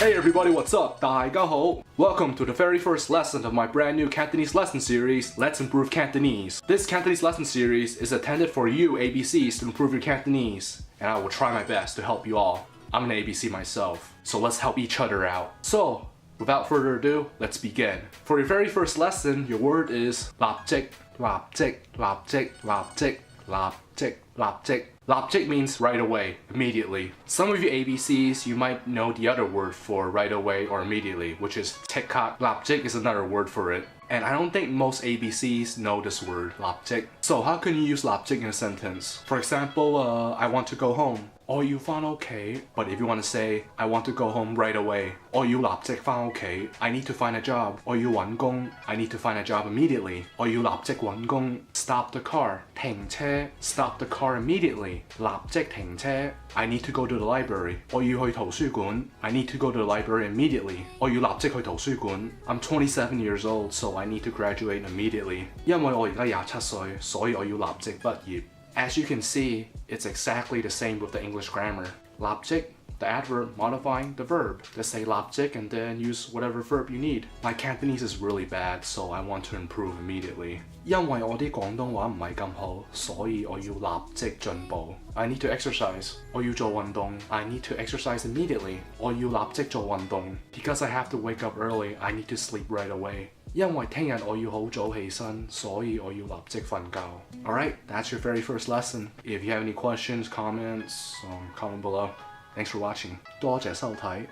Hey everybody, what's up? 大家好. Welcome to the very first lesson of my brand new Cantonese lesson series, Let's Improve Cantonese. This Cantonese lesson series is intended for you ABCs to improve your Cantonese, and I will try my best to help you all. I'm an ABC myself, so let's help each other out. So, without further ado, let's begin. For your very first lesson, your word is lapjik, lapjik, lapjik, lapjik, lapjik, lapjik. Lapjik means right away, immediately. Some of you ABCs, you might know the other word for right away or immediately, which is tikak. Lapjik is another word for it. And I don't think most ABCs know this word, lapjik. So how can you use lapjik in a sentence? For example, I want to go home. 我要返屋企. But if you want to say, I want to go home right away. 我要立即返屋企. I need to find a job. 我要搵工. I need to find a job immediately. 我要立即搵工. Stop the car. 停車. Stop the car immediately. 立即停車. I need to go to the library. 我要去圖書館. I need to go to the library immediately. 我要立即去圖書館. I'm 27 years old, so I need to graduate immediately. 因為我而家27歲，所以我要立即畢業. As you can see, it's exactly the same with the English grammar. Lapjik, the adverb modifying the verb. Just say lapjik and then use whatever verb you need. My Cantonese is really bad, so I want to improve immediately. 因為我啲廣東話唔係咁好，所以我要立即進步. I need to exercise. 我要做運動. I need to exercise immediately. 我要立即做運動. Because I have to wake up early, I need to sleep right away. 因為聽日我要好早起身，所以我要立即瞓覺. Alright, that's your very first lesson. If you have any questions, comments, comment below. Thanks for watching. 多謝收睇.